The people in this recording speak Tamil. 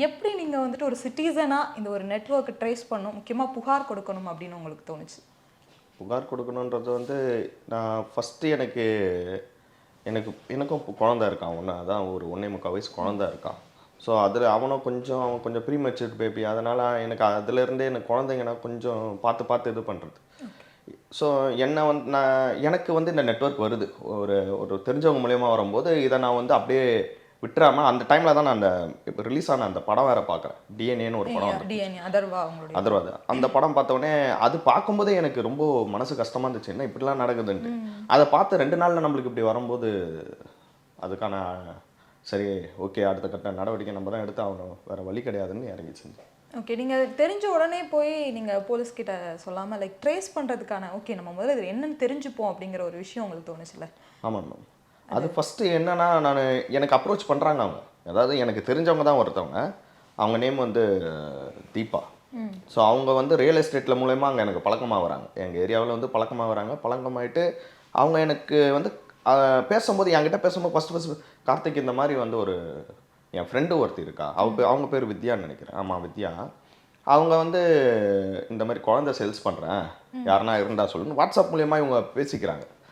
எப்படி நீங்கள் வந்துட்டு ஒரு சிட்டிசனாக இந்த ஒரு நெட்வொர்க்கை ட்ரேஸ் பண்ணணும், முக்கியமாக புகார் கொடுக்கணும் அப்படின்னு உங்களுக்கு தோணுச்சு? புகார் கொடுக்கணுன்றது வந்து நான் ஃபஸ்ட்டு எனக்கும் குழந்த இருக்கான் ஒன்று, அதான் ஒரு 1.25 வயசு குழந்த இருக்கான். ஸோ அதில் அவன் கொஞ்சம் ப்ரீமெச்சூர்ட் பேபி. அதனால் எனக்கு அதுலேருந்தே எனக்கு குழந்தைங்கன்னா கொஞ்சம் பார்த்து இது பண்ணுறது. ஸோ எனக்கு வந்து இந்த நெட்வொர்க் வருது ஒரு ஒரு தெரிஞ்சவங்க மூலயமா வரும்போது, இதை நான் வந்து அப்படியே விட்டுறாமல் அந்த டைமில் தான் நான் அந்த இப்போ ரிலீஸ் ஆன அந்த படம் வேறு பார்க்குறேன். டிஎன்ஏன்னு ஒரு படம் வந்து டிஎன்ஏ அதர்வா அதர்வாது அந்த படம் பார்த்தோடனே அது பார்க்கும்போதே எனக்கு ரொம்ப மனசு கஷ்டமாக இருந்துச்சு, என்ன இப்படிலாம் நடக்குதுன்ட்டு. அதை பார்த்து 2 நாளில் நம்மளுக்கு இப்படி வரும்போது அதுக்கான சரி ஓகே அடுத்த கட்ட நடவடிக்கை நம்ம தான் எடுத்து ஆகணும், வேறு வழி கிடையாதுன்னு இறங்கிச்சு. ஓகே, நீங்கள் தெரிஞ்ச உடனே போய் நீங்கள் போலீஸ்கிட்ட சொல்லாமல் லைக் ட்ரேஸ் பண்ணுறதுக்கான ஓகே நம்ம முதல்ல இது என்னன்னு தெரிஞ்சுப்போம் அப்படிங்கிற ஒரு விஷயம் உங்களுக்கு தோணுச்சுல்ல? ஆமாம் மேம். அது ஃபஸ்ட்டு என்னென்னா எனக்கு அப்ரோச் பண்ணுறாங்க அவங்க, அதாவது எனக்கு தெரிஞ்சவங்க தான் ஒருத்தவங்க. அவங்க நேம் வந்து தீபா. ஸோ அவங்க வந்து ரியல் எஸ்டேட்டில் மூலயமா அங்கே எனக்கு பழக்கமாக வராங்க, எங்கள் ஏரியாவில் வந்து பழக்கமாக வராங்க. பழக்கமாயிட்டு அவங்க எனக்கு வந்து பேசும்போது என்கிட்ட பேசும்போது ஃபஸ்ட்டு கார்த்திக் இந்த மாதிரி வந்து ஒரு என் ஃப்ரெண்டு ஒருத்தி இருக்கா, அவங்க பேர் வித்யான்னு நினைக்கிறேன். ஆமாம் வித்யா. அவங்க வந்து இந்த மாதிரி குழந்தை சேல்ஸ் பண்ணுறேன் யாருன்னா இருந்தால் சொல்லுன்னு வாட்ஸ்அப் மூலயமா இவங்க பேசிக்கிறாங்க.